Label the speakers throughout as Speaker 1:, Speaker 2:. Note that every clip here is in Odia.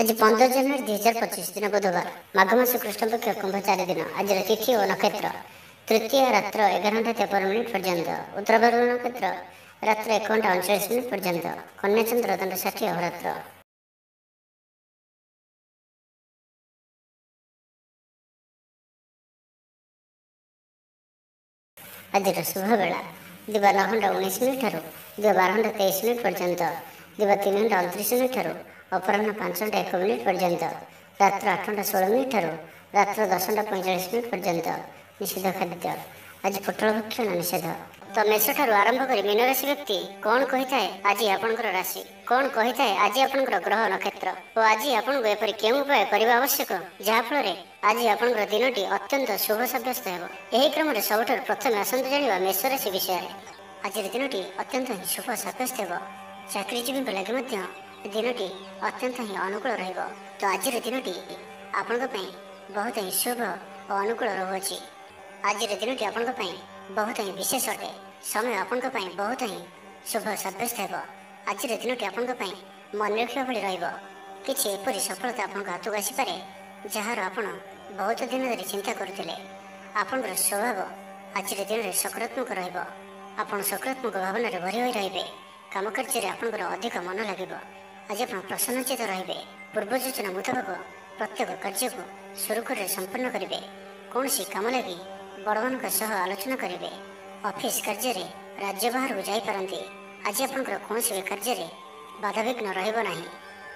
Speaker 1: आज 15 ଜାନୁଆରୀ 2025 दिन बुधवार माघ मास कृष्ण पक्ष कुंभ 4 दिन। आज तिथि और नक्षत्र तृतीय रात्र 11:53 पर्यंत, उत्तर भाद्रव नक्षत्र रात्र 1:39 पर्यंत, कन्या चंद्र दंड 60 अहोरात्र। आज शुभ बेला दिवा 9:19 ठारू दिवा 12:23 पर्यंत, दिवा 3:29 ठारू अपराह्न 5:01 पर्यंत, रात्र 8:16 ठारू रात्र 10:45 पर्यंत। निषेध खाद्य आज पोटल भक्षण निषेध। तो मेष ठारू आरंभ कर मीन राशि व्यक्ति कौन कही थाए आज आपनकर राशि, कौन कही थाए आज आपनकर ग्रह नक्षत्र और आज आपन एपरि केउं उपाय करबा आवश्यक जहा फल रे आज आपनकर दिनटी अत्यंत शुभ साब्यस्त हेबो। एही क्रम रे सबठारु प्रथमे आसंत जानिबा मेष राशि विषय। आज दिनटी अत्यंत ही शुभ साब्यस्त हेबो। चाकरीजीवी लगे मध्य दिनटी अत्यंत ही अनुकूल रहिबो। तो आज दिनटी आपनका पई बहुत ही शुभ और अनुकूल रहुछि। आज दिनटी आपनका पई बहुत ही विशेष अटे। समय आपनका पई बहुत ही शुभ साब्यस्त हेबो। आज दिनटी आपनका पई मन रखिया भली रहिबो। किछि एपरि सफलता आपनका हाथକୁ आसीपारे जहार आपण बहुत दिन धरि चिंता करुथिले। आपनकर स्वभाव आज दिन रे सकारात्मक रहिबो। आपण सकारात्मक भावना रे भरि होई रहिबे। काम कार्य रे आपनकर अधिक मन लागिबो। आज आप प्रसन्नचित रहिबे। पूर्व योजना मुताबक प्रत्येक कार्य को सुरुखुर संपन्न करेंगे। कौन सी काम लगी बड़मान सह आलोचना करेंगे। ऑफिस कार्य रे राज्य बाहर को जाई पारंती। आज आपनकर कौन सी कार्य रे बाधाविघ्न रहिबो नाही।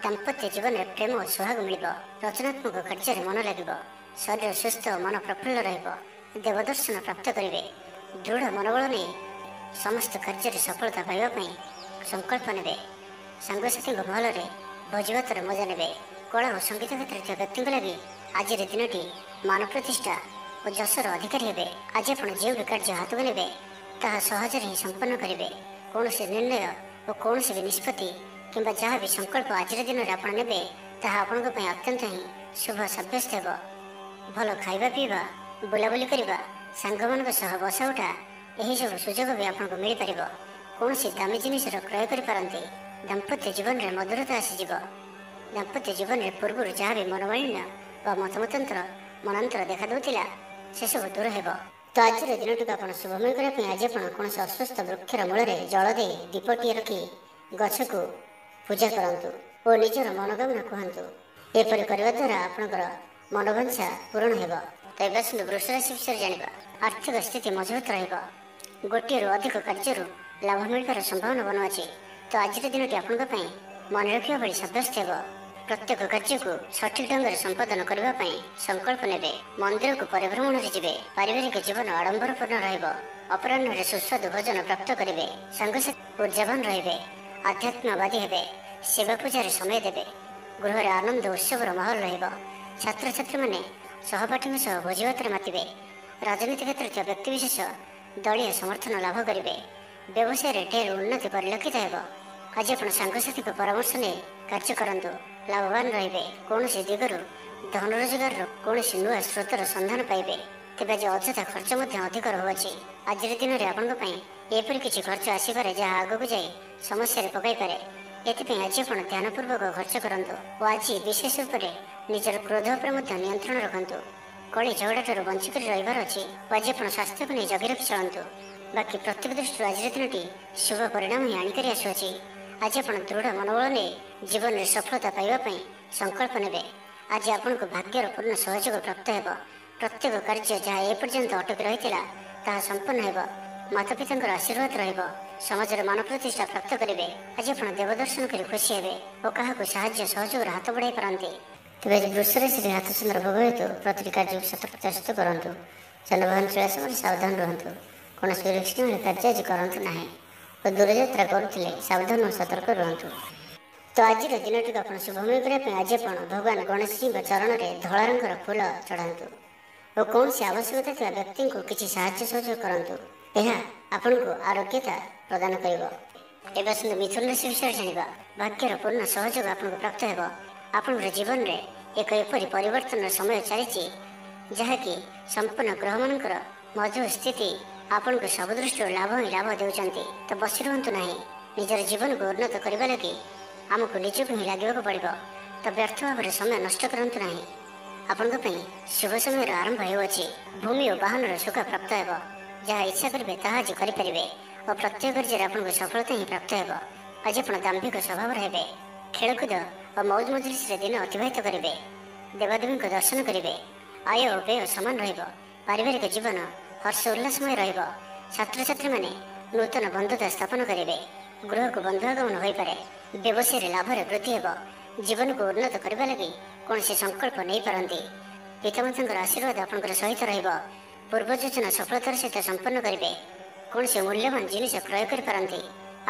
Speaker 1: दाम्पत्य जीवन में प्रेम और सुहाग मिलिबो। रचनात्मक कार्य रे मन लागिबो। शरीर सुस्थ और मन प्रफुल्ल रहिबो। देवदर्शन प्राप्त करेंगे। दृढ़ मनोबल नहीं समस्त कार्य रे सफलता पाइबा पई संकल्प नेबे। सांगसाथी महल में भोजभातर मजा ने। कला और संगीत क्षेत्र व्यक्ति लगी आज दिनटी मान प्रतिष्ठा और जशर अधिकारी हे। आज आप जो भी कार्य हाथ को ने सहज ही संपन्न करेंगे। कौन से निर्णय और कौन भी निष्पत्ति किंबा जहाँ भी संकल्प आज दिन में आप ने अत्यंत ही शुभ साब्यस्त हेब। भल खाइबा पीवा बुलाबुली करवा सांग मान सह बसा उठा यही सब सुजोग भी आपको मिल पार। कौन सी दामी जिनिस क्रय करपारती। दाम्पत्य जीवन में मधुरता आसीज। दाम्पत्य जीवन में पूर्व जहाँ भी मनोमालिन्य व मतमतंत्र मनांतर देखा दूला से सब दूर हेब। तो आज दिनटी आप शुभमय करने आज आप कौन अस्वस्थ वृक्षर मूल में जल दे दीपटी रखी गछ को पूजा करूँ और निजर मनोकामना कहतु। एपरि करने द्वारा आपंकर मनोवांछा पूरण हो। तो ये आसतु वृष राशि विषय जाना। आर्थिक स्थिति मजबूत रहिबो। गोटे अधिक कार्य लाभ मिलबार संभावना बनुअछि। तो आज दिनटी आपंका मन रखिया भली साब्यस्त हेब। प्रत्येक कार्य को सठिक ढंग से संपादन करने संकल्प नेबे। मंदिर को परिभ्रमण जीवे। पारिवारिक जीवन आडंबरपूर्ण रहिबो। अपराह्न सुस्वादु भोजन प्राप्त करेंगे। सांगसाथी ऊर्जावान रहिबे। आध्यात्मवादी हेबे। सेवा पूजा समय देवे। गृह आनंद उत्सवर माहौल रहिबो। छात्र छात्री माने सहपाठी सह भोजभातर मातिबे। राजनीति क्षेत्र व्यक्तिविशेष दलीय समर्थन लाभ करेंगे। व्यवसाय ढेर उन्नति परिलक्षित हेब। आज आप सांगसाथी परामर्श नहीं कार्य करंतु लाभवान रहिबे। कौन सी दिगरु धन रोजगार कौन नुआ स्रोतर संधान पाइबे। तेज आज अଯଥା खर्च अधिक रहुअछि। आज दिन में आपंपी एपरि किसी खर्च आसपे जहाँ आग को जाए समस्या पकई पारे। एथि आज आप ध्यानपूर्वक खर्च करंतु और आज विशेष रूप से निजर क्रोध पर नियंत्रण रखंतु। कली झगड़ा ठार बंचिक रही अच्छी। आज आप स्वास्थ्य को नहीं जगी रखी चलतु। बाकी प्रत्येक दृष्टि आज दिनटी शुभ परिणाम ही आणिक आसुअछि। आज आप दृढ़ मनोबल ने जीवन में सफलता पाइबापी संकल्प नेबे। आज आपन को भाग्यर पूर्ण सहयोग प्राप्त हेब। प्रत्येक कार्य जहाँ एपर्यंत अटक रही संपन्न हेब। माता पिता आशीर्वाद रहिब। समाज मान प्रतिष्ठा प्राप्त करेंगे। आज आप देवदर्शन कर खुशी हेबे और क्या साहाय्य सहयोग हाथ बढ़ाई पारती। तेज आज वृष राशि हाथ चंद्र भोग हेतु प्रति कार्य सतर्कता सहित करूँ। जानवाहन चला समय सावधान रुहतु। कौन रिस्क कार्य आज करूँ ना और दूर यात्रा करुले सावधान और सतर्क रुहतु। तो आज दिनटी आप शुभमय करने आज आप भगवान गणेश जी चरण में धला रंगर फूल चढ़ातु और कौन सी आवश्यकता थी व्यक्ति को किसी साहाय्य सहयोग करूँ। यह आपन को आरोग्यता प्रदान कर। आसतु मिथुन राशि विषय जाना। भाग्यर पूर्ण सहयोग आपको प्राप्त हो। आपण जीवन में एक एपरी परिवर्तन समय चली जहाँकि संपूर्ण ग्रह मानकर मजबूत स्थिति आपण को सब दृष्टि लाभ ही लाभ देउचंती। तो बसी रुहतु ना। निजर जीवन को उन्नत करने लगी आमको निजक ही लगे पड़ो। ତ ବ୍ୟର୍ଥ ଭାବରେ ସମୟ ନଷ୍ଟ କରନ୍ତୁ ନାହିଁ। ଆପଣଙ୍କ ପାଇଁ ଶୁଭ ସମୟର ଆରମ୍ଭ ହେଉଅଛି। ଭୂମି ଓ ବାହନର ସୁଖ ପ୍ରାପ୍ତ ହେବ। ଯାହା ଇଚ୍ଛା କରିବେ ତାହା ଆଜି କରିପାରିବେ ଓ ପ୍ରତ୍ୟେକ କାର୍ଯ୍ୟରେ ଆପଣଙ୍କୁ ସଫଳତା ହିଁ ପ୍ରାପ୍ତ ହେବ। ଆଜି ଆପଣ ଦାମ୍ଭିକ ସ୍ୱଭାବର ହେବେ। ଖେଳକୁଦ ଓ ମୌଜ ମଜଲିସରେ ଦିନ ଅତିବାହିତ କରିବେ। ଦେବାଦେବୀଙ୍କ ଦର୍ଶନ କରିବେ। ଆୟ ଓ ବ୍ୟୟ ସମାନ ରହିବ। ପାରିବାରିକ ଜୀବନ ହର୍ଷ ଉଲ୍ଲାସମୟ ରହିବ। ଛାତ୍ରଛାତ୍ରୀମାନେ ନୂତନ ବନ୍ଧୁତା ସ୍ଥାପନ କରିବେ। ଗୃହକୁ ବନ୍ଧୁ ଆଗମନ ହୋଇପାରେ। ବ୍ୟବସାୟରେ ଲାଭରେ ବୃଦ୍ଧି ହେବ। ଜୀବନକୁ ଉନ୍ନତ କରିବା ଲାଗି କୌଣସି ସଂକଳ୍ପ ନେଇପାରନ୍ତି। ପିତାମାତାଙ୍କର ଆଶୀର୍ବାଦ ଆପଣଙ୍କର ସହିତ ରହିବ। ପୂର୍ବ ଯୋଜନା ସଫଳତାର ସହିତ ସମ୍ପନ୍ନ କରିବେ। କୌଣସି ମୂଲ୍ୟବାନ ଜିନିଷ କ୍ରୟ କରିପାରନ୍ତି।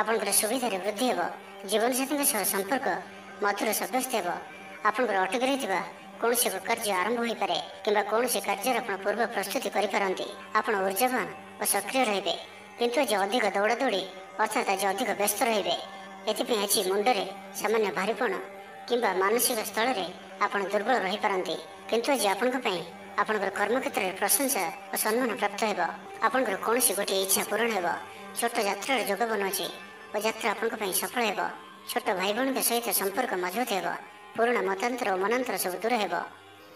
Speaker 1: ଆପଣଙ୍କର ସୁବିଧାରେ ବୃଦ୍ଧି ହେବ। ଜୀବନସାଥୀଙ୍କ ସହ ସମ୍ପର୍କ ମଧୁର ସାବ୍ୟସ୍ତ ହେବ। ଆପଣଙ୍କର ଅଟକି ରହିଥିବା କୌଣସି ଏକ କାର୍ଯ୍ୟ ଆରମ୍ଭ ହୋଇପାରେ କିମ୍ବା କୌଣସି କାର୍ଯ୍ୟରେ ଆପଣ ପୂର୍ବ ପ୍ରସ୍ତୁତି କରିପାରନ୍ତି। ଆପଣ ଉର୍ଜାବାନ ଓ ସକ୍ରିୟ ରହିବେ। କିନ୍ତୁ ଆଜି ଅଧିକ ଦୌଡ଼ାଦୌଡ଼ି ଅର୍ଥାତ୍ ଆଜି ଅଧିକ ବ୍ୟସ୍ତ ରହିବେ। ଏଥିପାଇଁ ଆଜି ମୁଣ୍ଡରେ ସାମାନ୍ୟ ଭାରିପଣ କିମ୍ବା ମାନସିକ ସ୍ଥଳରେ ଆପଣ ଦୁର୍ବଳ ରହିପାରନ୍ତି। କିନ୍ତୁ ଆଜି ଆପଣଙ୍କ ପାଇଁ ଆପଣଙ୍କର କର୍ମକ୍ଷେତ୍ରରେ ପ୍ରଶଂସା ଓ ସମ୍ମାନ ପ୍ରାପ୍ତ ହେବ। ଆପଣଙ୍କର କୌଣସି ଗୋଟିଏ ଇଚ୍ଛା ପୂରଣ ହେବ। ଛୋଟ ଯାତ୍ରାର ଯୋଗ ବନୁଅଛି ଓ ଯାତ୍ରା ଆପଣଙ୍କ ପାଇଁ ସଫଳ ହେବ। ଛୋଟ ଭାଇ ଭଉଣୀଙ୍କ ସହିତ ସମ୍ପର୍କ ମଜବୁତ ହେବ। ପୁରୁଣା ମତାନ୍ତର ଓ ମନାନ୍ତର ସବୁ ଦୂର ହେବ।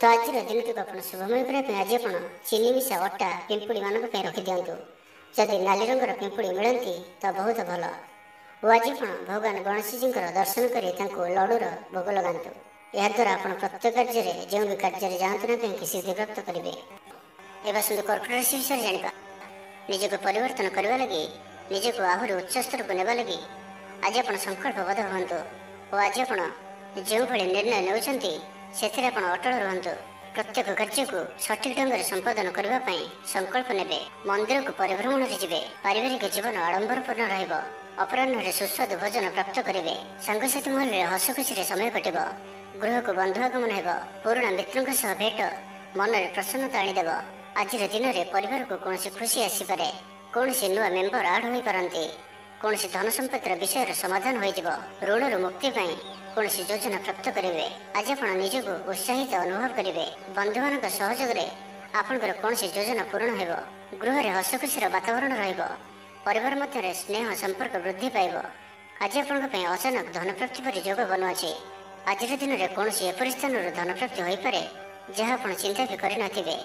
Speaker 1: ତ ଆଜିର ଦିନଟିକୁ ଆପଣ ଶୁଭମୟ କରିବା ପାଇଁ ଆଜି ଆପଣ ଚିନି ମିଶା ଅଟା ପିମ୍ପୁଡ଼ିମାନଙ୍କ ପାଇଁ ରଖିଦିଅନ୍ତୁ। ଯଦି ନାଲି ରଙ୍ଗର ପିମ୍ପୁଡ଼ି ମିଳନ୍ତି ତ ବହୁତ ଭଲ। ଓ ଆଜି ଆପଣ ଭଗବାନ ଗଣେଶଜୀଙ୍କର ଦର୍ଶନ କରି ତାଙ୍କୁ ଲଡ଼ୁର ଭୋଗ ଲଗାନ୍ତୁ। ଏହାଦ୍ୱାରା ଆପଣ ପ୍ରତ୍ୟେକ କାର୍ଯ୍ୟରେ ଯେଉଁ ବି କାର୍ଯ୍ୟରେ ଯାଆନ୍ତୁ ନା କାହିଁକି ସିଦ୍ଧିପ୍ରାପ୍ତ କରିବେ। ଏବେ ଆସନ୍ତୁ କର୍କଟ ରାଶି ବିଷୟରେ ଜାଣିବା। ନିଜକୁ ପରିବର୍ତ୍ତନ କରିବା ଲାଗି, ନିଜକୁ ଆହୁରି ଉଚ୍ଚ ସ୍ତରକୁ ନେବା ଲାଗି ଆଜି ଆପଣ ସଂକଳ୍ପବଦ୍ଧ ହୁଅନ୍ତୁ ଓ ଆଜି ଆପଣ ଯେଉଁଭଳି ନିର୍ଣ୍ଣୟ ନେଉଛନ୍ତି ସେଥିରେ ଆପଣ ଅଟଳ ରୁହନ୍ତୁ। ପ୍ରତ୍ୟେକ କାର୍ଯ୍ୟକୁ ସଠିକ ଢଙ୍ଗରେ ସମ୍ପାଦନ କରିବା ପାଇଁ ସଂକଳ୍ପ ନେବେ। ମନ୍ଦିରକୁ ପରିଭ୍ରମଣରେ ଯିବେ। ପାରିବାରିକ ଜୀବନ ଆଡମ୍ବରପୂର୍ଣ୍ଣ ରହିବ। ଅପରାହ୍ନରେ ସୁସ୍ୱାଦୁ ଭୋଜନ ପ୍ରାପ୍ତ କରିବେ। ସାଙ୍ଗସାଥୀ ମହଲରେ ହସଖୁସିରେ ସମୟ କଟିବ। ଗୃହକୁ ବନ୍ଧୁ ଆଗମନ ହେବ। ପୁରୁଣା ମିତ୍ରଙ୍କ ସହ ଭେଟ ମନରେ ପ୍ରସନ୍ନତା ଆଣିଦେବ। ଆଜିର ଦିନରେ ପରିବାରକୁ କୌଣସି ଖୁସି ଆସିପାରେ। କୌଣସି ନୂଆ ମେମ୍ବର ଆଡ୍ ହୋଇପାରନ୍ତି। କୌଣସି ଧନ ସମ୍ପତ୍ତିର ବିଷୟର ସମାଧାନ ହୋଇଯିବ। ଋଣରୁ ମୁକ୍ତି ପାଇଁ କୌଣସି ଯୋଜନା ପ୍ରାପ୍ତ କରିବେ। ଆଜି ଆପଣ ନିଜକୁ ଉତ୍ସାହିତ ଅନୁଭବ କରିବେ। ବନ୍ଧୁମାନଙ୍କ ସହଯୋଗରେ ଆପଣଙ୍କର କୌଣସି ଯୋଜନା ପୂରଣ ହେବ। ଗୃହରେ ହସଖୁସିର ବାତାବରଣ ରହିବ। ପରିବାର ମଧ୍ୟରେ ସ୍ନେହ ସମ୍ପର୍କ ବୃଦ୍ଧି ପାଇବ। ଆଜି ଆପଣଙ୍କ ପାଇଁ ଅଚାନକ ଧନପ୍ରାପ୍ତି ପରି ଯୋଗ ବନୁଅଛି। ଆଜିର ଦିନରେ କୌଣସି ଏପରି ସ୍ଥାନରୁ ଧନପ୍ରାପ୍ତି ହୋଇପାରେ ଯାହା ଆପଣ ଚିନ୍ତା ବି କରିନଥିବେ।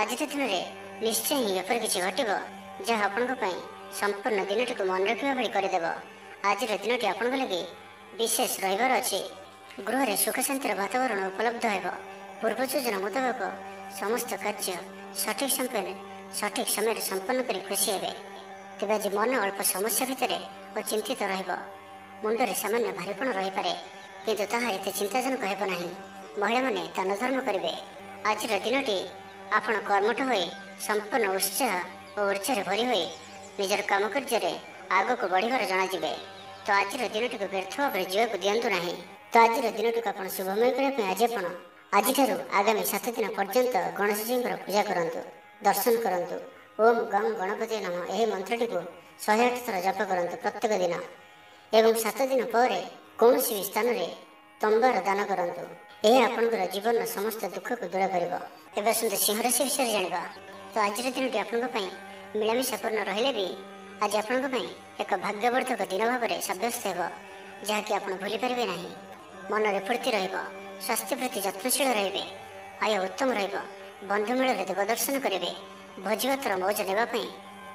Speaker 1: ଆଜିର ଦିନରେ ନିଶ୍ଚୟ ହିଁ ଏପରି କିଛି ଘଟିବ ଯାହା ଆପଣଙ୍କ ପାଇଁ ସମ୍ପୂର୍ଣ୍ଣ ଦିନଟିକୁ ମନେ ରଖିବା ଭଳି କରିଦେବ। ଆଜିର ଦିନଟି ଆପଣଙ୍କ ଲାଗି ବିଶେଷ ରହିବାର ଅଛି। ଗୃହରେ ସୁଖ ଶାନ୍ତିର ବାତାବରଣ ଉପଲବ୍ଧ ହେବ। ପୂର୍ବ ଯୋଜନା ମୁତାବକ ସମସ୍ତ କାର୍ଯ୍ୟ ସଠିକ ସମୟରେ ସମ୍ପନ୍ନ କରି ଖୁସି ହେବେ। ତେବେ ଆଜି ମନ ଅଳ୍ପ ସମସ୍ୟା ଭିତରେ ଓ ଚିନ୍ତିତ ରହିବ। ମୁଣ୍ଡରେ ସାମାନ୍ୟ ଭାରିପଣ ରହିପାରେ କିନ୍ତୁ ତାହା ଏତେ ଚିନ୍ତାଜନକ ହେବ ନାହିଁ। ମହିଳାମାନେ ଦାନ ଧର୍ମ କରିବେ। ଆଜିର ଦିନଟି ଆପଣ କର୍ମଠ ହୋଇ ସମ୍ପୂର୍ଣ୍ଣ ଉତ୍ସାହ ଓ ଉର୍ଜାରେ ଭରି ହୋଇ ନିଜର କାମ କାର୍ଯ୍ୟରେ ଆଗକୁ ବଢ଼ିବାର ଜଣାଯିବେ। ତ ଆଜିର ଦିନଟିକୁ ବ୍ୟର୍ଥ ଭାବରେ ଯିବାକୁ ଦିଅନ୍ତୁ ନାହିଁ। ତ ଆଜିର ଦିନଟିକୁ ଆପଣ ଶୁଭମୟ କରିବା ପାଇଁ ଆପଣ ଆଜିଠାରୁ ଆଗାମୀ 7 ଦିନ ପର୍ଯ୍ୟନ୍ତ ଗଣେଶଜୀଙ୍କର ପୂଜା କରନ୍ତୁ, ଦର୍ଶନ କରନ୍ତୁ। ଓମ୍ ଗଂ ଗଣପତି ନମଃ ଏହି ମନ୍ତ୍ରଟିକୁ 108 ଥର ଜପ କରନ୍ତୁ ପ୍ରତ୍ୟେକ ଦିନ ଏବଂ 7 ଦିନ ପରେ କୌଣସି ବି ସ୍ଥାନରେ ତମ୍ବାର ଦାନ କରନ୍ତୁ। ଏହା ଆପଣଙ୍କର ଜୀବନର ସମସ୍ତ ଦୁଃଖକୁ ଦୂର କରିବ। ଏବେ ଆସନ୍ତୁ ସିଂହ ରାଶି ବିଷୟରେ ଜାଣିବା। ତ ଆଜିର ଦିନଟି ଆପଣଙ୍କ ପାଇଁ ମିଳାମିଶାପୂର୍ଣ୍ଣ ରହିଲେ ବି ଆଜି ଆପଣଙ୍କ ପାଇଁ ଏକ ଭାଗ୍ୟବର୍ଦ୍ଧକ ଦିନ ଭାବରେ ସାବ୍ୟସ୍ତ ହେବ, ଯାହାକି ଆପଣ ଭୁଲିପାରିବେ ନାହିଁ। ମନରେ ଫୁର୍ତ୍ତି ରହିବ। ସ୍ୱାସ୍ଥ୍ୟ ପ୍ରତି ଯତ୍ନଶୀଳ ରହିବେ। ଆୟ ଉତ୍ତମ ରହିବ। ବନ୍ଧୁ ମେଳରେ ଦେବ ଦର୍ଶନ କରିବେ। ଭୋଜିଭାତର ମୌଜ ନେବା ପାଇଁ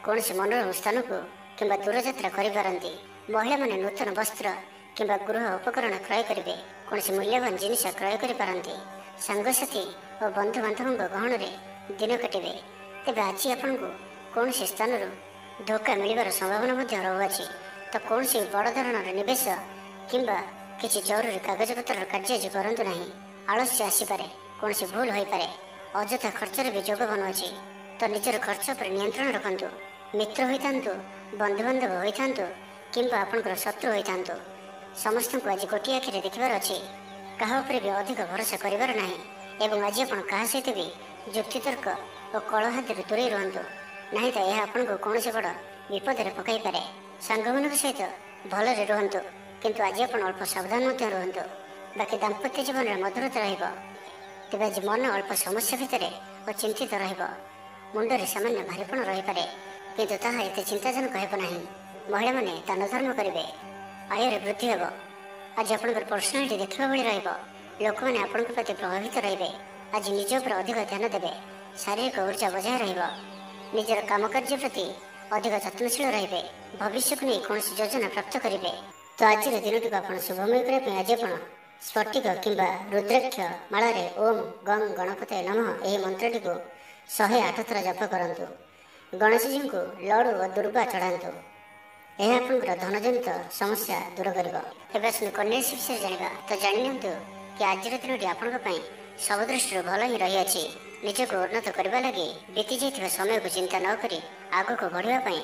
Speaker 1: କୌଣସି ମନୋରମ ସ୍ଥାନକୁ କିମ୍ବା ଦୂରଯାତ୍ରା କରିପାରନ୍ତି। ମହିଳାମାନେ ନୂତନ ବସ୍ତ୍ର କିମ୍ବା ଗୃହ ଉପକରଣ କ୍ରୟ କରିବେ। କୌଣସି ମୂଲ୍ୟବାନ ଜିନିଷ କ୍ରୟ କରିପାରନ୍ତି। ସାଙ୍ଗସାଥୀ ଓ ବନ୍ଧୁବାନ୍ଧବଙ୍କ ଗହଣରେ ଦିନ କାଟିବେ। ତେବେ ଆଜି ଆପଣଙ୍କୁ କୌଣସି ସ୍ଥାନରୁ ଧୋକା ମିଳିବାର ସମ୍ଭାବନା ମଧ୍ୟ ରହୁଅଛି। ତ କୌଣସି ବଡ଼ ଧରଣର ନିବେଶ କିମ୍ବା କିଛି ଜରୁରୀ କାଗଜପତ୍ରର କାର୍ଯ୍ୟ ଆଜି କରନ୍ତୁ ନାହିଁ। ଆଳସ୍ୟ ଆସିପାରେ। କୌଣସି ଭୁଲ ହୋଇପାରେ। ଅଯଥା ଖର୍ଚ୍ଚରେ ବି ଯୋଗ ବନୁଅଛି। ତ ନିଜର ଖର୍ଚ୍ଚ ଉପରେ ନିୟନ୍ତ୍ରଣ ରଖନ୍ତୁ। ମିତ୍ର ହୋଇଥାନ୍ତୁ, ବନ୍ଧୁବାନ୍ଧବ ହୋଇଥାନ୍ତୁ କିମ୍ବା ଆପଣଙ୍କର ଶତ୍ରୁ ହୋଇଥାନ୍ତୁ, ସମସ୍ତଙ୍କୁ ଆଜି ଗୋଟିଏ ଆଖିରେ ଦେଖିବାର ଅଛି। କାହା ଉପରେ ବି ଅଧିକ ଭରସା କରିବାର ନାହିଁ ଏବଂ ଆଜି ଆପଣ କାହା ସହିତ ବି ଯୁକ୍ତିତର୍କ ଓ କଳହାତିରୁ ଦୂରେଇ ରୁହନ୍ତୁ। ନାହିଁ ତ ଏହା ଆପଣଙ୍କୁ କୌଣସି ବଡ଼ ବିପଦରେ ପକାଇପାରେ। ସାଙ୍ଗମାନଙ୍କ ସହିତ ଭଲରେ ରୁହନ୍ତୁ କିନ୍ତୁ ଆଜି ଆପଣ ଅଳ୍ପ ସାବଧାନ ମଧ୍ୟ ରୁହନ୍ତୁ। ବାକି ଦାମ୍ପତ୍ୟ ଜୀବନରେ ମଧୁରତା ରହିବ। ତେବେ ଆଜି ମନ ଅଳ୍ପ ସମସ୍ୟା ଭିତରେ ଓ ଚିନ୍ତିତ ରହିବ। ମୁଣ୍ଡରେ ସାମାନ୍ୟ ଭାରିପଣ ରହିପାରେ କିନ୍ତୁ ତାହା ଏତେ ଚିନ୍ତାଜନକ ହେବ ନାହିଁ। ମହିଳାମାନେ ଦାନ ଧର୍ମ କରିବେ। ଆୟରେ ବୃଦ୍ଧି ହେବ। ଆଜି ଆପଣଙ୍କର ପର୍ସନାଲିଟି ଦେଖିବା ଭଳି ରହିବ। ଲୋକମାନେ ଆପଣଙ୍କ ପ୍ରତି ପ୍ରଭାବିତ ରହିବେ। ଆଜି ନିଜ ଉପରେ ଅଧିକ ଧ୍ୟାନ ଦେବେ। ଶାରୀରିକ ଉର୍ଜା ବଜାୟ ରହିବ। ନିଜର କାମକାର୍ଯ୍ୟ ପ୍ରତି ଅଧିକ ଯତ୍ନଶୀଳ ରହିବେ। ଭବିଷ୍ୟକୁ ନେଇ କୌଣସି ଯୋଜନା ପ୍ରାପ୍ତ କରିବେ। ତ ଆଜିର ଦିନଟିକୁ ଆପଣ ଶୁଭମୟ କରିବା ପାଇଁ ଆଜି ଆପଣ ସ୍ଫଟିକ କିମ୍ବା ରୁଦ୍ରାକ୍ଷ ମାଳାରେ ଓମ୍ ଗଂ ଗଣପତାୟ ନମଃ ଏହି ମନ୍ତ୍ରଟିକୁ 108 ଥର ଜପ କରନ୍ତୁ। ଗଣେଶଜୀଙ୍କୁ ଲଡ଼ୁ ଓ ଦୁର୍ବା ଚଢ଼ାନ୍ତୁ। ଏହା ଆପଣଙ୍କର ଧନଜନିତ ସମସ୍ୟା ଦୂର କରିବ। ଏବେ ଆସନ୍ତୁ କନ୍ୟା ରାଶି ବିଷୟରେ ଜାଣିବା। ତ ଜାଣିନିଅନ୍ତୁ କି ଆଜିର ଦିନଟି ଆପଣଙ୍କ ପାଇଁ ସବୁ ଦୃଷ୍ଟିରୁ ଭଲ ହିଁ ରହିଅଛି। ନିଜକୁ ଉନ୍ନତ କରିବା ଲାଗି ବିତି ଯାଇଥିବା ସମୟକୁ ଚିନ୍ତା ନ କରି ଆଗକୁ ବଢ଼ିବା ପାଇଁ,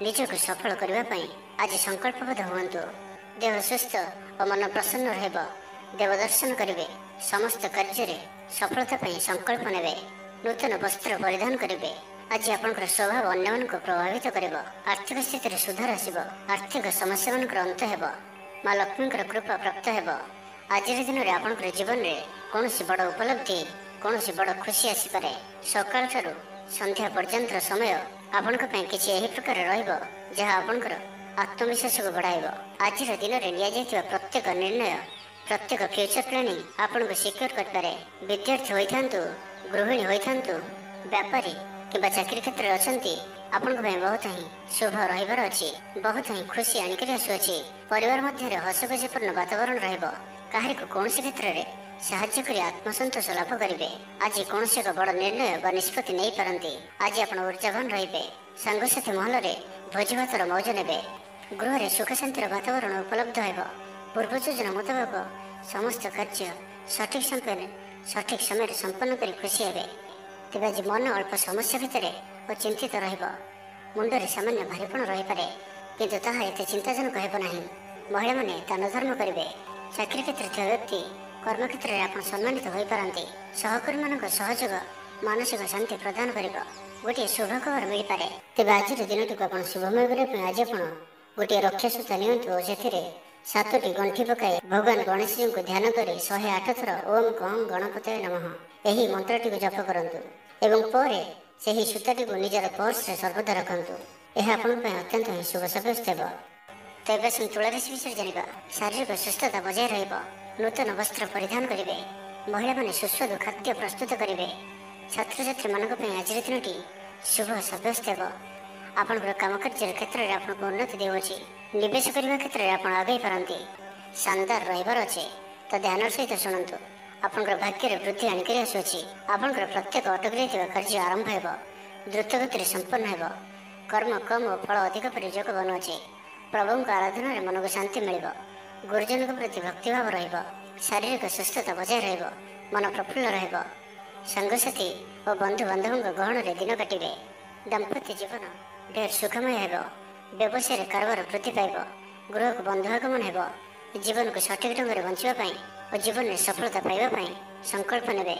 Speaker 1: ନିଜକୁ ସଫଳ କରିବା ପାଇଁ ଆଜି ସଂକଳ୍ପବଦ୍ଧ ହୁଅନ୍ତୁ। ଦେହ ସୁସ୍ଥ ଓ ମନ ପ୍ରସନ୍ନ ରହିବ। ଦେବ ଦର୍ଶନ କରିବେ। ସମସ୍ତ କାର୍ଯ୍ୟରେ ସଫଳତା ପାଇଁ ସଂକଳ୍ପ ନେବେ। ନୂତନ ବସ୍ତ୍ର ପରିଧାନ କରିବେ। ଆଜି ଆପଣଙ୍କର ସ୍ୱଭାବ ଅନ୍ୟମାନଙ୍କୁ ପ୍ରଭାବିତ କରିବ। ଆର୍ଥିକ ସ୍ଥିତିରେ ସୁଧାର ଆସିବ। ଆର୍ଥିକ ସମସ୍ୟାମାନଙ୍କର ଅନ୍ତ ହେବ। ମା ଲକ୍ଷ୍ମୀଙ୍କର କୃପା ପ୍ରାପ୍ତ ହେବ। ଆଜିର ଦିନରେ ଆପଣଙ୍କର ଜୀବନରେ କୌଣସି ବଡ଼ ଉପଲବ୍ଧି, କୌଣସି ବଡ଼ ଖୁସି ଆସିପାରେ। ସକାଳଠାରୁ ସନ୍ଧ୍ୟା ପର୍ଯ୍ୟନ୍ତର ସମୟ ଆପଣଙ୍କ ପାଇଁ କିଛି ଏହି ପ୍ରକାର ରହିବ ଯାହା ଆପଣଙ୍କର ଆତ୍ମବିଶ୍ୱାସକୁ ବଢ଼ାଇବ। ଆଜିର ଦିନରେ ନିଆଯାଇଥିବା ପ୍ରତ୍ୟେକ ନିର୍ଣ୍ଣୟ, ପ୍ରତ୍ୟେକ ଫ୍ୟୁଚର ପ୍ଲାନିଂ ଆପଣଙ୍କୁ ସିକ୍ୟୁର କରିପାରେ। ବିଦ୍ୟାର୍ଥୀ ହୋଇଥାନ୍ତୁ, ଗୃହିଣୀ ହୋଇଥାନ୍ତୁ, ବ୍ୟାପାରୀ କିମ୍ବା ଚାକିରୀ କ୍ଷେତ୍ରରେ ଅଛନ୍ତି, ଆପଣଙ୍କ ପାଇଁ ବହୁତ ହିଁ ଶୁଭ ରହିବାର ଅଛି। ବହୁତ ହିଁ ଖୁସି ଆଣିକରି ଆସୁଅଛି। ପରିବାର ମଧ୍ୟରେ ହସଖୁସିପୂର୍ଣ୍ଣ ବାତାବରଣ ରହିବ। କାହାରିକୁ କୌଣସି କ୍ଷେତ୍ରରେ ସାହାଯ୍ୟ କରି ଆତ୍ମସନ୍ତୋଷ ଲାଭ କରିବେ। ଆଜି କୌଣସି ଏକ ବଡ଼ ନିର୍ଣ୍ଣୟ ବା ନିଷ୍ପତ୍ତି ନେଇପାରନ୍ତି। ଆଜି ଆପଣ ଉର୍ଜାବାନ ରହିବେ। ସାଙ୍ଗସାଥି ମହଲରେ ଭୋଜିଭାତର ମୌଜ ନେବେ। ଗୃହରେ ସୁଖ ଶାନ୍ତିର ବାତାବରଣ ଉପଲବ୍ଧ ହେବ। ପୂର୍ବ ଯୋଜନା ମୁତାବକ ସମସ୍ତ କାର୍ଯ୍ୟ ସଠିକ୍ ସମୟରେ ସମ୍ପନ୍ନ କରି ଖୁସି ହେବେ। ତେବେ ଆଜି ମନ ଅଳ୍ପ ସମସ୍ୟା ଭିତରେ ଓ ଚିନ୍ତିତ ରହିବ। ମୁଣ୍ଡରେ ସାମାନ୍ୟ ଭାରିପଣ ରହିପାରେ, କିନ୍ତୁ ତାହା ଏତେ ଚିନ୍ତାଜନକ ହେବ ନାହିଁ। ମହିଳାମାନେ ଦାନ ଧର୍ମ କରିବେ। ଚାକିରୀ କ୍ଷେତ୍ରରେ ଥିବା ବ୍ୟକ୍ତି କର୍ମକ୍ଷେତ୍ରରେ ଆପଣ ସମ୍ମାନିତ ହୋଇପାରନ୍ତି। ସହକର୍ମୀମାନଙ୍କ ସହଯୋଗ ମାନସିକ ଶାନ୍ତି ପ୍ରଦାନ କରିବ। ଗୋଟିଏ ଶୁଭ ଖବର ମିଳିପାରେ। ତେବେ ଆଜିର ଦିନଟିକୁ ଆପଣ ଶୁଭମୟ କରିବା ପାଇଁ ଆଜି ଆପଣ ଗୋଟିଏ ରକ୍ଷାସୂତା ନିଅନ୍ତୁ ଓ ସେଥିରେ 7ଟି ଗଣ୍ଠି ପକାଇ ଭଗବାନ ଗଣେଶଜୀଙ୍କୁ ଧ୍ୟାନ କରି 108 ଥର ଓମ୍ ଗଂ ଗଣପତାୟ ନମଃ ଏହି ମନ୍ତ୍ରଟିକୁ ଜପ କରନ୍ତୁ ଏବଂ ପରେ ସେହି ସୂତାଟିକୁ ନିଜର ପର୍ସରେ ସର୍ବଦା ରଖନ୍ତୁ। ଏହା ଆପଣଙ୍କ ପାଇଁ ଅତ୍ୟନ୍ତ ହିଁ ଶୁଭ ସାବ୍ୟସ୍ତ ହେବ। ତେବେ ଆସନ୍ତୁ ତୁଳା ରାଶି ବିଷୟରେ ଜାଣିବା। ଶାରୀରିକ ସୁସ୍ଥତା ବଜାୟ ରହିବ। ନୂତନ ବସ୍ତ୍ର ପରିଧାନ କରିବେ। ମହିଳାମାନେ ସୁସ୍ୱାଦୁ ଖାଦ୍ୟ ପ୍ରସ୍ତୁତ କରିବେ। ଛାତ୍ରଛାତ୍ରୀମାନଙ୍କ ପାଇଁ ଆଜିର ଦିନଟି ଶୁଭ ସାବ୍ୟସ୍ତ ହେବ। ଆପଣଙ୍କର କାମକାର୍ଯ୍ୟର କ୍ଷେତ୍ରରେ ଆପଣଙ୍କୁ ଉନ୍ନତି ଦେଉଅଛି। ନିବେଶ କରିବା କ୍ଷେତ୍ରରେ ଆପଣ ଆଗେଇ ପାରନ୍ତି। ଶାନଦାର ରହିବାର ଅଛି, ତ ଧ୍ୟାନର ସହିତ ଶୁଣନ୍ତୁ। ଆପଣଙ୍କର ଭାଗ୍ୟରେ ବୃଦ୍ଧି ଆଣିକରି ଆସୁଅଛି। ଆପଣଙ୍କର ପ୍ରତ୍ୟେକ ଅଟକି ରହିଥିବା କାର୍ଯ୍ୟ ଆରମ୍ଭ ହେବ। ଦ୍ରୁତଗତିରେ ସମ୍ପନ୍ନ ହେବ। କର୍ମ କମ୍ ଓ ଫଳ ଅଧିକ ପରି ଯୋଗ ବନୁଅଛି। ପ୍ରଭୁଙ୍କ ଆରାଧନାରେ ମନକୁ ଶାନ୍ତି ମିଳିବ। ଗୁରୁଜନଙ୍କ ପ୍ରତି ଭକ୍ତିଭାବ ରହିବ। ଶାରୀରିକ ସୁସ୍ଥତା ବଜାୟ ରହିବ। ମନ ପ୍ରଫୁଲ୍ଲ ରହିବ। ସାଙ୍ଗସାଥି ଓ ବନ୍ଧୁବାନ୍ଧବଙ୍କ ଗହଣରେ ଦିନ କାଟିବେ। ଦାମ୍ପତ୍ୟ ଜୀବନ ଢେର ସୁଖମୟ ହେବ। ବ୍ୟବସାୟରେ କାରବାର ବୃଦ୍ଧି ପାଇବ। ଗୃହକୁ ବନ୍ଧୁ ଆଗମନ ହେବ। ଜୀବନକୁ ସଠିକ୍ ଢଙ୍ଗରେ ବଞ୍ଚିବା ପାଇଁ ଓ ଜୀବନରେ ସଫଳତା ପାଇବା ପାଇଁ ସଂକଳ୍ପ ନେବେ।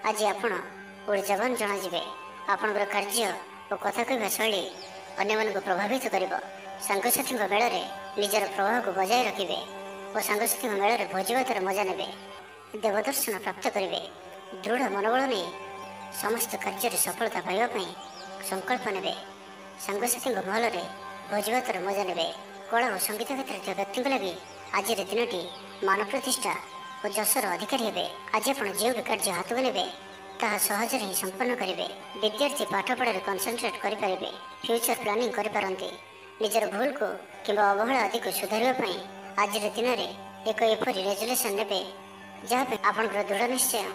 Speaker 1: ଆଜି ଆପଣ ଉର୍ଜାବାନ ଜଣାଯିବେ। ଆପଣଙ୍କର କାର୍ଯ୍ୟ ଓ କଥା କହିବା ଶୈଳୀ ଅନ୍ୟମାନଙ୍କୁ ପ୍ରଭାବିତ କରିବ। ସାଙ୍ଗସାଥୀଙ୍କ ମେଳରେ ନିଜର ପ୍ରଭାବକୁ ବଜାୟ ରଖିବେ ଓ ସାଙ୍ଗସାଥୀଙ୍କ ମେଳରେ ଭୋଜିଭାତର ମଜା ନେବେ। ଦେବଦର୍ଶନ ପ୍ରାପ୍ତ କରିବେ। ଦୃଢ଼ ମନୋବଳ ନେଇ ସମସ୍ତ କାର୍ଯ୍ୟରେ ସଫଳତା ପାଇବା ପାଇଁ ସଂକଳ୍ପ ନେବେ। ସାଙ୍ଗସାଥୀଙ୍କ ମହଲରେ ଭୋଜିଭାତର ମଜା ନେବେ। କଳା ଓ ସଙ୍ଗୀତ କ୍ଷେତ୍ରରେ ଥିବା ବ୍ୟକ୍ତିଙ୍କ ଲାଗି ଆଜିର ଦିନଟି ମାନ ପ୍ରତିଷ୍ଠା ଓ ଯଶର ଅଧିକାରୀ ହେବେ। ଆଜି ଆପଣ ଯେଉଁ ବି କାର୍ଯ୍ୟ ହାତକୁ ନେବେ ତାହା ସହଜରେ ହିଁ ସମ୍ପନ୍ନ କରିବେ। ବିଦ୍ୟାର୍ଥୀ ପାଠପଢ଼ାରେ କନସେନଟ୍ରେଟ୍ କରିପାରିବେ। ଫ୍ୟୁଚର ପ୍ଲାନିଂ କରିପାରନ୍ତି। ନିଜର ଭୁଲକୁ କିମ୍ବା ଅବହେଳା ଆଦିକୁ ସୁଧାରିବା ପାଇଁ ଆଜିର ଦିନରେ ଏକ ଏପରି ରେଜୁଲେସନ୍ ନେବେ ଯାହା ପାଇଁ ଆପଣଙ୍କର ଦୃଢ଼ ନିଶ୍ଚୟ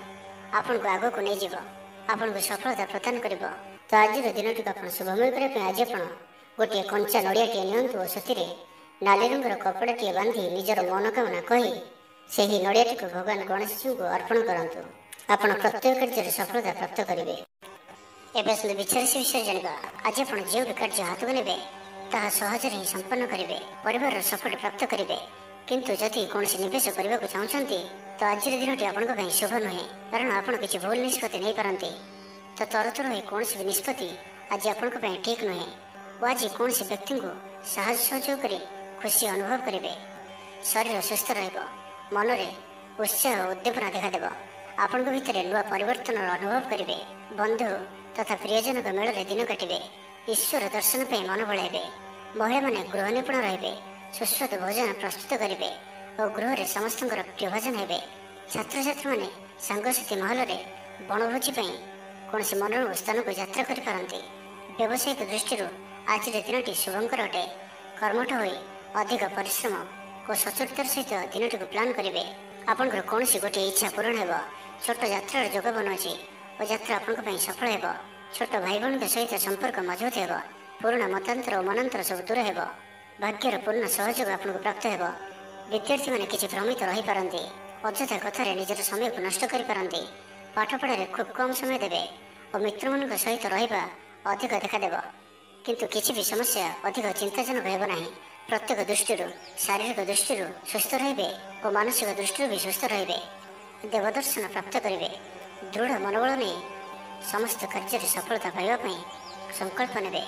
Speaker 1: ଆପଣଙ୍କୁ ଆଗକୁ ନେଇଯିବ, ଆପଣଙ୍କୁ ସଫଳତା ପ୍ରଦାନ କରିବ। ତ ଆଜିର ଦିନଟିକୁ ଆପଣ ଶୁଭମୟ କରିବା ପାଇଁ ଆଜି ଆପଣ ଗୋଟିଏ କଞ୍ଚା ନଡ଼ିଆଟିଏ ନିଅନ୍ତୁ ଓ ସେଥିରେ ନାଲି ରଙ୍ଗର କପଡ଼ାଟିଏ ବାନ୍ଧି ନିଜର ମନୋକାମନା କହି ସେହି ନଡ଼ିଆଟିକୁ ଭଗବାନ ଗଣେଶଜୀଙ୍କୁ ଅର୍ପଣ କରନ୍ତୁ। ଆପଣ ପ୍ରତ୍ୟେକ କାର୍ଯ୍ୟରେ ସଫଳତା ପ୍ରାପ୍ତ କରିବେ। ଏବେ ଆସନ୍ତୁ ବିଚାର ରାଶି ବିଷୟରେ ଜାଣିବା। ଆଜି ଆପଣ ଯେଉଁ ବି କାର୍ଯ୍ୟ ହାତକୁ ନେବେ ତାହା ସହଜରେ ହିଁ ସମ୍ପନ୍ନ କରିବେ। ପରିବାରର ସପୋର୍ଟ ପ୍ରାପ୍ତ କରିବେ। କିନ୍ତୁ ଯଦି କୌଣସି ନିବେଶ କରିବାକୁ ଚାହୁଁଛନ୍ତି ତ ଆଜିର ଦିନଟି ଆପଣଙ୍କ ପାଇଁ ଶୁଭ ନୁହେଁ, କାରଣ ଆପଣ କିଛି ଭୁଲ ନିଷ୍ପତ୍ତି ନେଇପାରନ୍ତି। ତ ତରତର ହୋଇ କୌଣସି ବି ନିଷ୍ପତ୍ତି ଆଜି ଆପଣଙ୍କ ପାଇଁ ଠିକ୍ ନୁହେଁ ଓ ଆଜି କୌଣସି ବ୍ୟକ୍ତିଙ୍କୁ ସାହାଯ୍ୟ ସହଯୋଗ କରି ଖୁସି ଅନୁଭବ କରିବେ। ଶରୀର ସୁସ୍ଥ ରହିବ। ମନରେ ଉତ୍ସାହ ଓ ଉଦ୍ଦୀପନା ଦେଖାଦେବ। ଆପଣଙ୍କ ଭିତରେ ନୂଆ ପରିବର୍ତ୍ତନର ଅନୁଭବ କରିବେ। ବନ୍ଧୁ ତଥା ପ୍ରିୟଜନଙ୍କ ମେଳରେ ଦିନ କାଟିବେ। ଈଶ୍ୱର ଦର୍ଶନ ପାଇଁ ମନ ବଳାଇବେ। ମହିଳାମାନେ ଗୃହ ନିପୁଣ ରହିବେ। ସୁସ୍ୱାଦୁ ଭୋଜନ ପ୍ରସ୍ତୁତ କରିବେ ଓ ଗୃହରେ ସମସ୍ତଙ୍କର ପ୍ରିୟ ଭୋଜନ ହେବେ। ଛାତ୍ରଛାତ୍ରୀମାନେ ସାଙ୍ଗସାଥୀ ମହଲରେ ବଣଭୋଜି ପାଇଁ କୌଣସି ମନୋରମ ସ୍ଥାନକୁ ଯାତ୍ରା କରିପାରନ୍ତି। ବ୍ୟବସାୟିକ ଦୃଷ୍ଟିରୁ ଆଜିର ଦିନଟି ଶୁଭଙ୍କର ଅଟେ। କର୍ମଠ ହୋଇ ଅଧିକ ପରିଶ୍ରମ ଓ ସଚୋଟତାର ସହିତ ଦିନଟିକୁ ପ୍ଲାନ୍ କରିବେ। ଆପଣଙ୍କର କୌଣସି ଗୋଟିଏ ଇଚ୍ଛା ପୂରଣ ହେବ। ଛୋଟ ଯାତ୍ରାର ଯୋଗ ବନୁଅଛି ଓ ଯାତ୍ରା ଆପଣଙ୍କ ପାଇଁ ସଫଳ ହେବ। ଛୋଟ ଭାଇ ଭଉଣୀଙ୍କ ସହିତ ସମ୍ପର୍କ ମଜବୁତ ହେବ। ପୁରୁଣା ମତାନ୍ତର ଓ ମନାନ୍ତର ସବୁ ଦୂର ହେବ। ଭାଗ୍ୟର ପୂର୍ଣ୍ଣ ସହଯୋଗ ଆପଣଙ୍କୁ ପ୍ରାପ୍ତ ହେବ। ବିଦ୍ୟାର୍ଥୀମାନେ କିଛି ଭ୍ରମିତ ରହିପାରନ୍ତି। ଅଯଥା କଥାରେ ନିଜର ସମୟକୁ ନଷ୍ଟ କରିପାରନ୍ତି। ପାଠପଢ଼ାରେ ଖୁବ୍ କମ୍ ସମୟ ଦେବେ ଓ ମିତ୍ରମାନଙ୍କ ସହିତ ରହିବା ଅଧିକ ଦେଖାଦେବ। କିନ୍ତୁ କିଛି ବି ସମସ୍ୟା ଅଧିକ ଚିନ୍ତାଜନକ ହେବ ନାହିଁ। ପ୍ରତ୍ୟେକ ଦୃଷ୍ଟିରୁ ଶାରୀରିକ ଦୃଷ୍ଟିରୁ ସୁସ୍ଥ ରହିବେ ଓ ମାନସିକ ଦୃଷ୍ଟିରୁ ବି ସୁସ୍ଥ ରହିବେ। ଦେବଦର୍ଶନ ପ୍ରାପ୍ତ କରିବେ। ଦୃଢ଼ ମନୋବଳ ନେଇ ସମସ୍ତ କାର୍ଯ୍ୟରେ ସଫଳତା ପାଇବା ପାଇଁ ସଂକଳ୍ପ ନେବେ।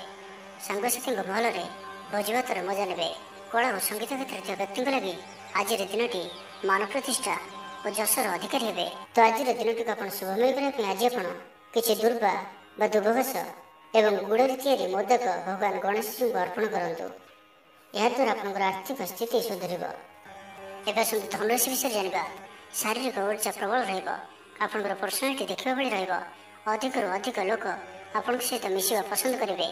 Speaker 1: ସାଙ୍ଗସାଥୀଙ୍କ ମହଲରେ ଭୋଜିଭାତର ମଜା ନେବେ। କଳା ଓ ସଙ୍ଗୀତ କ୍ଷେତ୍ରରେ ଥିବା ବ୍ୟକ୍ତିଙ୍କ ଲାଗି ଆଜିର ଦିନଟି ମାନ ପ୍ରତିଷ୍ଠା ଓ ଯଶର ଅଧିକାରୀ ହେବେ। ତ ଆଜିର ଦିନଟିକୁ ଆପଣ ଶୁଭମୟ କରିବା ପାଇଁ ଆଜି ଆପଣ କିଛି ଦୁର୍ବା ବା ଦୁବଘାସ ଏବଂ ଗୁଡ଼ରେ ତିଆରି ମୋଦକ ଭଗବାନ ଗଣେଶଜୀଙ୍କୁ ଅର୍ପଣ କରନ୍ତୁ। ଏହାଦ୍ୱାରା ଆପଣଙ୍କର ଆର୍ଥିକ ସ୍ଥିତି ସୁଧରିବ। ଏବେ ଆସନ୍ତୁ ଧନରାଶି ବିଷୟରେ ଜାଣିବା। ଶାରୀରିକ ଉର୍ଜା ପ୍ରବଳ ରହିବ। ଆପଣଙ୍କର ପର୍ସନାଲିଟି ଦେଖିବା ଭଳି ରହିବ। ଅଧିକରୁ ଅଧିକ ଲୋକ ଆପଣଙ୍କ ସହିତ ମିଶିବା ପସନ୍ଦ କରିବେ।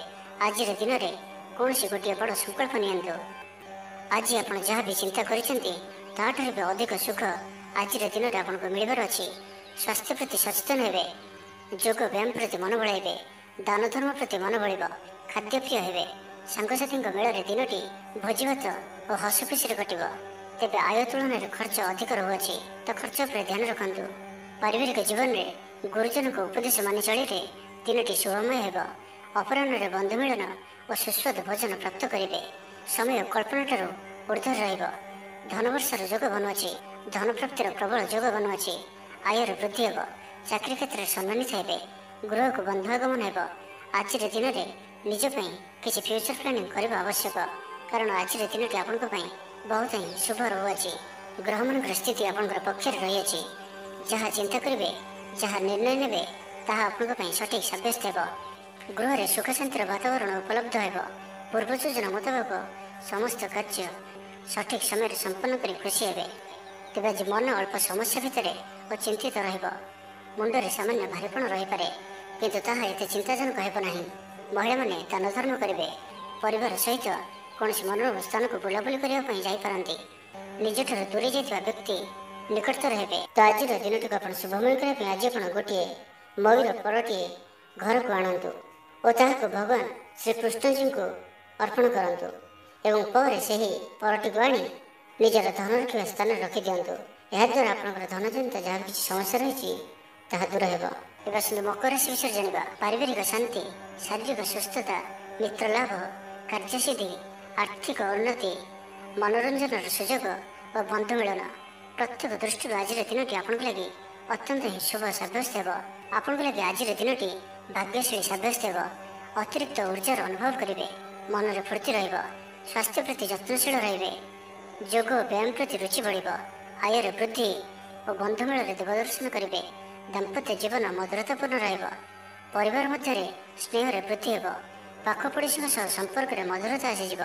Speaker 1: ଆଜିର ଦିନରେ କୌଣସି ଗୋଟିଏ ବଡ଼ ସଂକଳ୍ପ ନିଅନ୍ତୁ। ଆଜି ଆପଣ ଯାହା ବି ଚିନ୍ତା କରିଛନ୍ତି ତାହାଠାରୁ ବି ଅଧିକ ସୁଖ ଆଜିର ଦିନରେ ଆପଣଙ୍କୁ ମିଳିବାର ଅଛି। ସ୍ୱାସ୍ଥ୍ୟ ପ୍ରତି ସଚେତନ ହେବେ। ଯୋଗ ବ୍ୟାୟାମ ପ୍ରତି ମନ ବଳାଇବେ। ଦାନ ଧର୍ମ ପ୍ରତି ମନ ବଳିବ। ଖାଦ୍ୟପ୍ରିୟ ହେବେ। ସାଙ୍ଗସାଥୀଙ୍କ ମେଳରେ ଦିନଟି ଭୋଜିଭାତ ଓ ହସ ଖୁସିରେ କଟିବ। ତେବେ ଆୟ ତୁଳନାରେ ଖର୍ଚ୍ଚ ଅଧିକ ରହୁଅଛି, ତ ଖର୍ଚ୍ଚ ଉପରେ ଧ୍ୟାନ ରଖନ୍ତୁ। ପାରିବାରିକ ଜୀବନରେ ଗୁରୁଜନଙ୍କ ଉପଦେଶ ମାନି ଚଳିଲେ ଦିନଟି ଶୁଭମୟ ହେବ। ଅପରାହ୍ନରେ ବନ୍ଧୁ ମିଳନ ଓ ସୁସ୍ୱାଦୁ ଭୋଜନ ପ୍ରାପ୍ତ କରିବେ। ସମୟ କଳ୍ପନାଠାରୁ ଊର୍ଦ୍ଧ୍ୱରେ ରହିବ। ଧନବର୍ଷାର ଯୋଗ ବନୁଅଛି। ଧନପ୍ରାପ୍ତିର ପ୍ରବଳ ଯୋଗ ବନୁଅଛି। ଆୟର ବୃଦ୍ଧି ହେବ। ଚାକିରି କ୍ଷେତ୍ରରେ ସମ୍ମାନିତ ହେବେ। ଗୃହକୁ ବନ୍ଧୁ ଆଗମନ ହେବ। ଆଜିର ଦିନରେ ନିଜ ପାଇଁ କିଛି ଫ୍ୟୁଚର ପ୍ଲାନିଂ କରିବା ଆବଶ୍ୟକ, କାରଣ ଆଜିର ଦିନଟି ଆପଣଙ୍କ ପାଇଁ ବହୁତ ହିଁ ଶୁଭ ରହୁଅଛି। ଗ୍ରହମାନଙ୍କର ସ୍ଥିତି ଆପଣଙ୍କର ପକ୍ଷରେ ରହିଅଛି। ଯାହା ଚିନ୍ତା କରିବେ, ଯାହା ନିର୍ଣ୍ଣୟ ନେବେ, ତାହା ଆପଣଙ୍କ ପାଇଁ ସଠିକ୍ ସାବ୍ୟସ୍ତ ହେବ। ଗୃହରେ ସୁଖ ଶାନ୍ତିର ବାତାବରଣ ଉପଲବ୍ଧ ହେବ। ପୂର୍ବ ଯୋଜନା ମୁତାବକ ସମସ୍ତ କାର୍ଯ୍ୟ ସଠିକ୍ ସମୟରେ ସମ୍ପନ୍ନ କରି ଖୁସି ହେବେ। ତେବେ ଆଜି ମନ ଅଳ୍ପ ସମସ୍ୟା ଭିତରେ ଓ ଚିନ୍ତିତ ରହିବ। ମୁଣ୍ଡରେ ସାମାନ୍ୟ ଭାରୀପଣ ରହିପାରେ, କିନ୍ତୁ ତାହା ଏତେ ଚିନ୍ତାଜନକ ହେବ ନାହିଁ। ମହିଳାମାନେ ଦାନ ଧର୍ମ କରିବେ। ପରିବାର ସହିତ କୌଣସି ମନୋରମ ସ୍ଥାନକୁ ବୁଲାବୁଲି କରିବା ପାଇଁ ଯାଇପାରନ୍ତି। ନିଜଠାରୁ ଦୂରେଇ ଯାଇଥିବା ବ୍ୟକ୍ତି ନିକଟତର ହେବେ। ତ ଆଜିର ଦିନଟିକୁ ଆପଣ ଶୁଭମୟ କରିବା ପାଇଁ ଆଜି ଆପଣ ଗୋଟିଏ ମୟୂର ପରଟିଏ ଘରକୁ ଆଣନ୍ତୁ ଓ ତାହାକୁ ଭଗବାନ ଶ୍ରୀକୃଷ୍ଣଜୀଙ୍କୁ ଅର୍ପଣ କରନ୍ତୁ ଏବଂ ପରେ ସେହି ପରଟିକୁ ଆଣି ନିଜର ଧନ ରଖିବା ସ୍ଥାନରେ ରଖିଦିଅନ୍ତୁ। ଏହାଦ୍ୱାରା ଆପଣଙ୍କର ଧନଜନିତ ଯାହା କିଛି ସମସ୍ୟା ରହିଛି ତାହା ଦୂର ହେବ। ଏବେ ଆସନ୍ତୁ ମକର ରାଶି ବିଷୟରେ ଜାଣିବା। ପାରିବାରିକ ଶାନ୍ତି, ଶାରୀରିକ ସୁସ୍ଥତା, ମିତ୍ର ଲାଭ, କାର୍ଯ୍ୟସିଦ୍ଧି, ଆର୍ଥିକ ଉନ୍ନତି, ମନୋରଞ୍ଜନର ସୁଯୋଗ ଓ ବନ୍ଧୁ ମିଳନ ପ୍ରତ୍ୟେକ ଦୃଷ୍ଟିରୁ ଆଜିର ଦିନଟି ଆପଣଙ୍କ ଲାଗି ଅତ୍ୟନ୍ତ ହିଁ ଶୁଭ ସାବ୍ୟସ୍ତ ହେବ। ଆପଣଙ୍କ ଲାଗି ଆଜିର ଦିନଟି ଭାଗ୍ୟଶାଳୀ ସାବ୍ୟସ୍ତ ହେବ। ଅତିରିକ୍ତ ଉର୍ଜାର ଅନୁଭବ କରିବେ। ମନରେ ଫୁର୍ତ୍ତି ରହିବ। ସ୍ୱାସ୍ଥ୍ୟ ପ୍ରତି ଯତ୍ନଶୀଳ ରହିବେ। ଯୋଗ ଓ ବ୍ୟାୟାମ ପ୍ରତି ରୁଚି ବଢ଼ିବ। ଆୟର ବୃଦ୍ଧି ଓ ବନ୍ଧୁ ମେଳରେ ଦେବଦର୍ଶନ କରିବେ। ଦାମ୍ପତ୍ୟ ଜୀବନ ମଧୁରତାପୂର୍ଣ୍ଣ ରହିବ। ପରିବାର ମଧ୍ୟରେ ସ୍ନେହରେ ବୃଦ୍ଧି ହେବ। ପାଖ ପଡ଼ିଶୀଙ୍କ ସହ ସମ୍ପର୍କରେ ମଧୁରତା ଆସିଯିବ।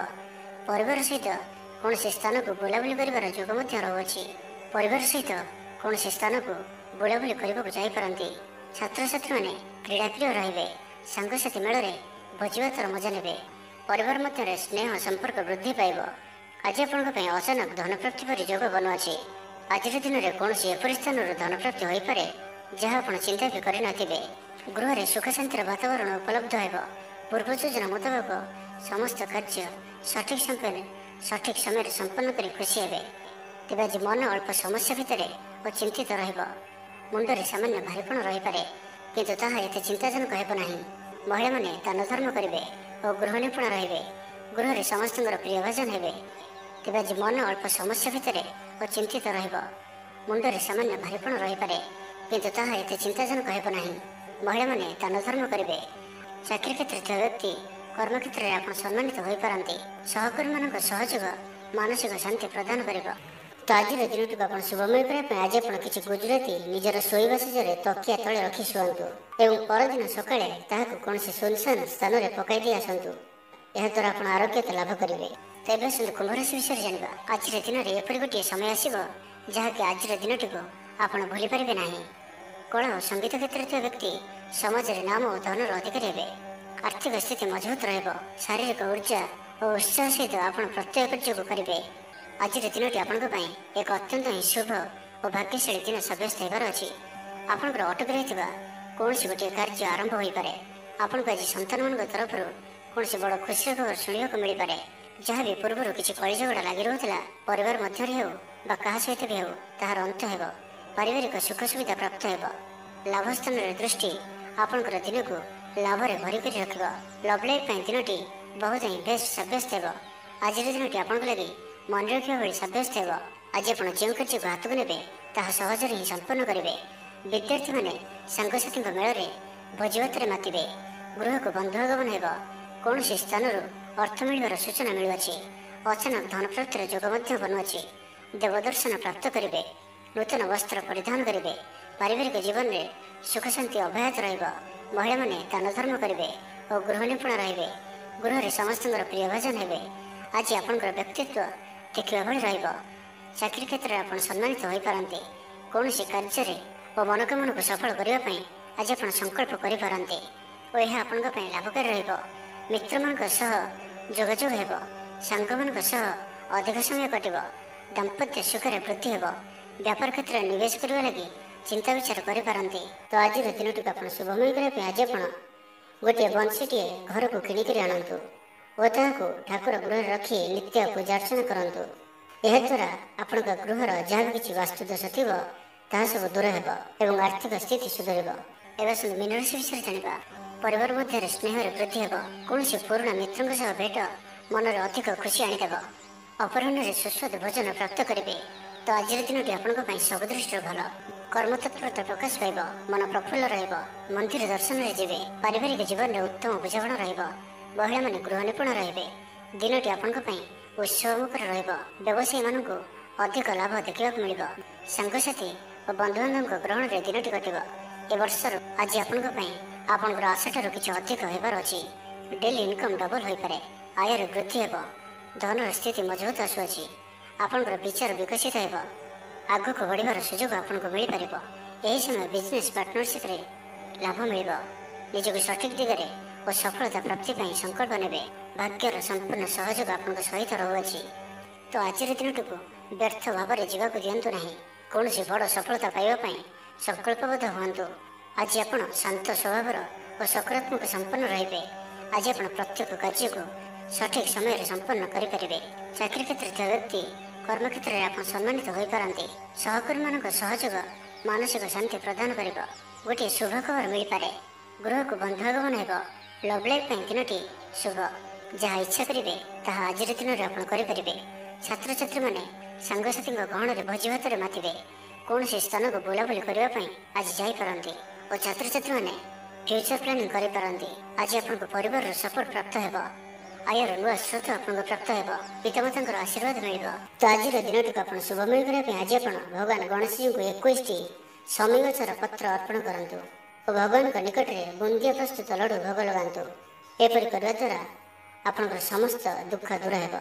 Speaker 1: ପରିବାର ସହିତ କୌଣସି ସ୍ଥାନକୁ ବୁଲାବୁଲି କରିବାର ଯୋଗ ମଧ୍ୟ ରହୁଅଛି। ପରିବାର ସହିତ କୌଣସି ସ୍ଥାନକୁ ବୁଲାବୁଲି କରିବାକୁ ଯାଇପାରନ୍ତି। ଛାତ୍ରଛାତ୍ରୀମାନେ କ୍ରୀଡ଼ାପ୍ରିୟ ରହିବେ। ସାଙ୍ଗସାଥୀ ମେଳରେ ଭୋଜିଭାତର ମଜା ନେବେ। ପରିବାର ମଧ୍ୟରେ ସ୍ନେହ ସମ୍ପର୍କ ବୃଦ୍ଧି ପାଇବ। ଆଜି ଆପଣଙ୍କ ପାଇଁ ଅଚାନକ ଧନପ୍ରାପ୍ତି ପରି ଯୋଗ ବନୁଅଛି। ଆଜିର ଦିନରେ କୌଣସି ଏପରି ସ୍ଥାନରୁ ଧନପ୍ରାପ୍ତି ହୋଇପାରେ ଯାହା ଆପଣ ଚିନ୍ତା ବି କରିନଥିବେ। ଗୃହରେ ସୁଖ ଶାନ୍ତିର ବାତାବରଣ ଉପଲବ୍ଧ ହେବ। ପୂର୍ବ ଯୋଜନା ମୁତାବକ ସମସ୍ତ କାର୍ଯ୍ୟ ସଠିକ୍ ସମୟରେ ସମ୍ପନ୍ନ କରି ଖୁସି ହେବେ। ତେବେ ଆଜି ମନ ଅଳ୍ପ ସମସ୍ୟା ଭିତରେ ଓ ଚିନ୍ତିତ ରହିବ। ମୁଣ୍ଡରେ ସାମାନ୍ୟ ଭାରୀପଣ ରହିପାରେ, କିନ୍ତୁ ତାହା ଏତେ ଚିନ୍ତାଜନକ ହେବ ନାହିଁ। ମହିଳାମାନେ ଦାନ ଧର୍ମ କରିବେ ଓ ଗୃହ ନିପୁଣ ରହିବେ। ଗୃହରେ ସମସ୍ତଙ୍କର ପ୍ରିୟଭାଜନ ହେବେ। ତେବେ ଆଜି ମନ ଅଳ୍ପ ସମସ୍ୟା ଭିତରେ ଓ ଚିନ୍ତିତ ରହିବ। ମୁଣ୍ଡରେ ସାମାନ୍ୟ ଭାରୀପଣ ରହିପାରେ, କିନ୍ତୁ ତାହା ଏତେ ଚିନ୍ତାଜନକ ହେବ ନାହିଁ। ମହିଳାମାନେ ଦାନ ଧର୍ମ କରିବେ। ଚାକିରି କ୍ଷେତ୍ରରେ ଥିବା ବ୍ୟକ୍ତି କର୍ମକ୍ଷେତ୍ରରେ ଆପଣ ସମ୍ମାନିତ ହୋଇପାରନ୍ତି। ସହକର୍ମୀମାନଙ୍କ ସହଯୋଗ ମାନସିକ ଶାନ୍ତି ପ୍ରଦାନ କରିବ। ତ ଆଜିର ଦିନଟିକୁ ଆପଣ ଶୁଭମୟ କରିବା ପାଇଁ ଆଜି ଆପଣ କିଛି ଗୁଜୁରାତି ନିଜର ଶୋଇବା ଶେଷରେ ତକିଆ ତଳେ ରଖି ଶୁଅନ୍ତୁ ଏବଂ ପରଦିନ ସକାଳେ ତାହାକୁ କୌଣସି ଶୂନଶାନ ସ୍ଥାନରେ ପକାଇ ଦେଇ ଆସନ୍ତୁ। ଏହାଦ୍ୱାରା ଆପଣ ଆରୋଗ୍ୟତା ଲାଭ କରିବେ। ତେବେ ଆସନ୍ତୁ କୁମ୍ଭ ରାଶି ବିଷୟରେ ଜାଣିବା। ଆଜିର ଦିନରେ ଏପରି ଗୋଟିଏ ସମୟ ଆସିବ ଯାହାକି ଆଜିର ଦିନଟିକୁ ଆପଣ ଭୁଲିପାରିବେ ନାହିଁ। କଳା ଓ ସଙ୍ଗୀତ କ୍ଷେତ୍ରରେ ଥିବା ବ୍ୟକ୍ତି ସମାଜରେ ନାମ ଓ ଧନର ଅଧିକାରୀ ହେବେ। ଆର୍ଥିକ ସ୍ଥିତି ମଜବୁତ ରହିବ। ଶାରୀରିକ ଉର୍ଜା ଓ ଉତ୍ସାହ ସହିତ ଆପଣ ପ୍ରତ୍ୟେକ କାର୍ଯ୍ୟକୁ କରିବେ। ଆଜିର ଦିନଟି ଆପଣଙ୍କ ପାଇଁ ଏକ ଅତ୍ୟନ୍ତ ହିଁ ଶୁଭ ଓ ଭାଗ୍ୟଶାଳୀ ଦିନ ସାବ୍ୟସ୍ତ ହେବାର ଅଛି। ଆପଣଙ୍କର ଅଟକି ରହିଥିବା କୌଣସି ଗୋଟିଏ କାର୍ଯ୍ୟ ଆରମ୍ଭ ହୋଇପାରେ। ଆପଣଙ୍କୁ ଆଜି ସନ୍ତାନମାନଙ୍କ ତରଫରୁ କୌଣସି ବଡ଼ ଖୁସିର ଖବର ଶୁଣିବାକୁ ମିଳିପାରେ। ଯାହା ବି ପୂର୍ବରୁ କିଛି କଳିଝଗଡ଼ା ଲାଗି ରହୁଥିଲା, ପରିବାର ମଧ୍ୟରେ ହେଉ ବା କାହା ସହିତ ବି ହେଉ, ତାହାର ଅନ୍ତ ହେବ। ପାରିବାରିକ ସୁଖ ସୁବିଧା ପ୍ରାପ୍ତ ହେବ। ଲାଭ ସ୍ଥାନରେ ଦୃଷ୍ଟି ଆପଣଙ୍କର ଦିନକୁ ଲାଭରେ ଭରି କରି ରଖିବ। ଲଭ୍ ଲାଇଫ୍ ପାଇଁ ଦିନଟି ବହୁତ ହିଁ ବେଷ୍ଟ ସାବ୍ୟସ୍ତ ହେବ। ଆଜିର ଦିନଟି ଆପଣଙ୍କ ଲାଗି ମନେ ରଖିବା ଭଳି ସାବ୍ୟସ୍ତ ହେବ। ଆଜି ଆପଣ ଯେଉଁ କାର୍ଯ୍ୟକୁ ହାତକୁ ନେବେ ତାହା ସହଜରେ ହିଁ ସମ୍ପନ୍ନ କରିବେ। ବିଦ୍ୟାର୍ଥୀମାନେ ସାଙ୍ଗସାଥୀଙ୍କ ମେଳରେ ଭୋଜିଭାତରେ ମାତିବେ। ଗୃହକୁ ବନ୍ଧୁ ଆଗମନ ହେବ। କୌଣସି ସ୍ଥାନରୁ ଅର୍ଥ ମିଳିବାର ସୂଚନା ମିଳୁଅଛି। ଅଚାନକ ଧନପ୍ରାପ୍ତିର ଯୋଗ ମଧ୍ୟ ବନୁଅଛି। ଦେବଦର୍ଶନ ପ୍ରାପ୍ତ କରିବେ। ନୂତନ ବସ୍ତ୍ର ପରିଧାନ କରିବେ। ପାରିବାରିକ ଜୀବନରେ ସୁଖ ଶାନ୍ତି ଅବ୍ୟାହତ ରହିବ। ମହିଳାମାନେ ଦାନ ଧର୍ମ କରିବେ ଓ ଗୃହ ନିପୁଣ ରହିବେ। ଗୃହରେ ସମସ୍ତଙ୍କର ପ୍ରିୟ ଭାଜନ ହେବେ। ଆଜି ଆପଣଙ୍କର ବ୍ୟକ୍ତିତ୍ୱ ଦେଖିବା ଭଳି ରହିବ। ଚାକିରି କ୍ଷେତ୍ରରେ ଆପଣ ସମ୍ମାନିତ ହୋଇପାରନ୍ତି। କୌଣସି କାର୍ଯ୍ୟରେ ଓ ମନୋକାମନାକୁ ସଫଳ କରିବା ପାଇଁ ଆଜି ଆପଣ ସଂକଳ୍ପ କରିପାରନ୍ତି ଓ ଏହା ଆପଣଙ୍କ ପାଇଁ ଲାଭକାରୀ ରହିବ। ମିତ୍ରମାନଙ୍କ ସହ ଯୋଗାଯୋଗ ହେବ। ସାଙ୍ଗମାନଙ୍କ ସହ ଅଧିକ ସମୟ କଟିବ। ଦାମ୍ପତ୍ୟ ସୁଖରେ ବୃଦ୍ଧି ହେବ। ବ୍ୟାପାର କ୍ଷେତ୍ରରେ ନିବେଶ କରିବା ଲାଗି ଚିନ୍ତା ବିଚାର କରିପାରନ୍ତି। ତ ଆଜିର ଦିନଟିକୁ ଆପଣ ଶୁଭମୟ କରିବା ପାଇଁ ଆଜି ଆପଣ ଗୋଟିଏ ବଂଶୀଟିଏ ଘରକୁ କିଣିକରି ଆଣନ୍ତୁ ଓ ତାହାକୁ ଠାକୁର ଗୃହରେ ରଖି ନିତ୍ୟ ପୂଜା ଅର୍ଚ୍ଚନା କରନ୍ତୁ। ଏହାଦ୍ୱାରା ଆପଣଙ୍କ ଗୃହର ଯାହା ବି କିଛି ବାସ୍ତୁ ଦୋଷ ଥିବ ତାହା ସବୁ ଦୂର ହେବ ଏବଂ ଆର୍ଥିକ ସ୍ଥିତି ସୁଧରିବ। ଏବେ ଆସନ୍ତୁ ମୀନ ରାଶି ବିଷୟରେ ଜାଣିବା। ପରିବାର ମଧ୍ୟରେ ସ୍ନେହରେ ବୃଦ୍ଧି ହେବ। କୌଣସି ପୁରୁଣା ମିତ୍ରଙ୍କ ସହ ଭେଟ ମନରେ ଅଧିକ ଖୁସି ଆଣିଦେବ। ଅପରାହ୍ନରେ ସୁସ୍ୱାଦୁ ଭୋଜନ ପ୍ରାପ୍ତ କରିବେ। ତ ଆଜିର ଦିନଟି ଆପଣଙ୍କ ପାଇଁ ସବୁ ଦୃଷ୍ଟିରୁ ଭଲ। କର୍ମତତ୍ପରତା ପ୍ରକାଶ ପାଇବ। ମନ ପ୍ରଫୁଲ୍ଲ ରହିବ। ମନ୍ଦିର ଦର୍ଶନରେ ଯିବେ। ପାରିବାରିକ ଜୀବନରେ ଉତ୍ତମ ବୁଝାମଣା ରହିବ। ମହିଳାମାନେ ଗୃହ ନିପୁଣ ରହିବେ। ଦିନଟି ଆପଣଙ୍କ ପାଇଁ ଉତ୍ସବମୁଖର ରହିବ। ବ୍ୟବସାୟୀମାନଙ୍କୁ ଅଧିକ ଲାଭ ଦେଖିବାକୁ ମିଳିବ। ସାଙ୍ଗସାଥି ଓ ବନ୍ଧୁବାନ୍ଧବଙ୍କ ଗ୍ରହଣରେ ଦିନଟି କଟିବ। ଏ ବର୍ଷର ଆଜି ଆପଣଙ୍କ ପାଇଁ ଆପଣଙ୍କର ଆଶାଠାରୁ କିଛି ଅଧିକ ହେବାର ଅଛି। ଡେଲି ଇନକମ୍ ଡବଲ ହୋଇପାରେ। ଆୟରେ ବୃଦ୍ଧି ହେବ। ଧନର ସ୍ଥିତି ମଜବୁତ ଆସୁଅଛି। ଆପଣଙ୍କର ବିଚାର ବିକଶିତ ହେବ। ଆଗକୁ ବଢ଼ିବାର ସୁଯୋଗ ଆପଣଙ୍କୁ ମିଳିପାରିବ। ଏହି ସମୟ ବିଜନେସ୍ ପାର୍ଟନରସିପ୍ରେ ଲାଭ ମିଳିବ। ନିଜକୁ ସଠିକ୍ ଦିଗରେ ଓ ସଫଳତା ପ୍ରାପ୍ତି ପାଇଁ ସଂକଳ୍ପ ନେବେ। ଭାଗ୍ୟର ସମ୍ପୂର୍ଣ୍ଣ ସହଯୋଗ ଆପଣଙ୍କ ସହିତ ରହୁଅଛି। ତ ଆଜିର ଦିନଟିକୁ ବ୍ୟର୍ଥ ଭାବରେ ଯିବାକୁ ଦିଅନ୍ତୁ ନାହିଁ। କୌଣସି ବଡ଼ ସଫଳତା ପାଇବା ପାଇଁ ସଂକଳ୍ପବଦ୍ଧ ହୁଅନ୍ତୁ। ଆଜି ଆପଣ ଶାନ୍ତ ସ୍ୱଭାବର ଓ ସକାରାତ୍ମକ ସମ୍ପନ୍ନ ରହିବେ। ଆଜି ଆପଣ ପ୍ରତ୍ୟେକ କାର୍ଯ୍ୟକୁ ସଠିକ୍ ସମୟରେ ସମ୍ପନ୍ନ କରିପାରିବେ। ଚାକିରି କ୍ଷେତ୍ରରେ ଥିବା ବ୍ୟକ୍ତି କର୍ମକ୍ଷେତ୍ରରେ ଆପଣ ସମ୍ମାନିତ ହୋଇପାରନ୍ତି। ସହକର୍ମୀମାନଙ୍କ ସହଯୋଗ ମାନସିକ ଶାନ୍ତି ପ୍ରଦାନ କରିବ। ଗୋଟିଏ ଶୁଭ ଖବର ମିଳିପାରେ। ଗୃହକୁ ବନ୍ଧୁ ଆଗମନ ହେବ। ଲଭ୍ ଲାଇଫ୍ ପାଇଁ ଦିନଟି ଶୁଭ। ଯାହା ଇଚ୍ଛା କରିବେ ତାହା ଆଜିର ଦିନରେ ଆପଣ କରିପାରିବେ। ଛାତ୍ରଛାତ୍ରୀମାନେ ସାଙ୍ଗସାଥୀଙ୍କ ଗହଣରେ ଭୋଜିଭାତରେ ମାତିବେ। କୌଣସି ସ୍ଥାନକୁ ବୁଲାବୁଲି କରିବା ପାଇଁ ଆଜି ଯାଇପାରନ୍ତି ଓ ଛାତ୍ରଛାତ୍ରୀମାନେ ଫ୍ୟୁଚର ପ୍ଲାନିଂ କରିପାରନ୍ତି। ଆଜି ଆପଣଙ୍କ ପରିବାରର ସପୋର୍ଟ ପ୍ରାପ୍ତ ହେବ। ଆୟର ନୂଆ ସ୍ରୋତ ଆପଣଙ୍କୁ ପ୍ରାପ୍ତ ହେବ। ପିତାମାତାଙ୍କର ଆଶୀର୍ବାଦ ମିଳିବ। ତ ଆଜିର ଦିନଟିକୁ ଆପଣ ଶୁଭମୟ କରିବା ପାଇଁ ଆଜି ଆପଣ ଭଗବାନ ଗଣେଶଜୀଙ୍କୁ 21ଟି ଶମୀ ଗଛର ପତ୍ର ଅର୍ପଣ କରନ୍ତୁ ଓ ଭଗବାନଙ୍କ ନିକଟରେ ବୁନ୍ଦିଆ ପ୍ରସ୍ତୁତ ଲଡ଼ୁ ଭୋଗ ଲଗାନ୍ତୁ। ଏପରି କରିବା ଦ୍ୱାରା ଆପଣଙ୍କର ସମସ୍ତ ଦୁଃଖ ଦୂର ହେବ।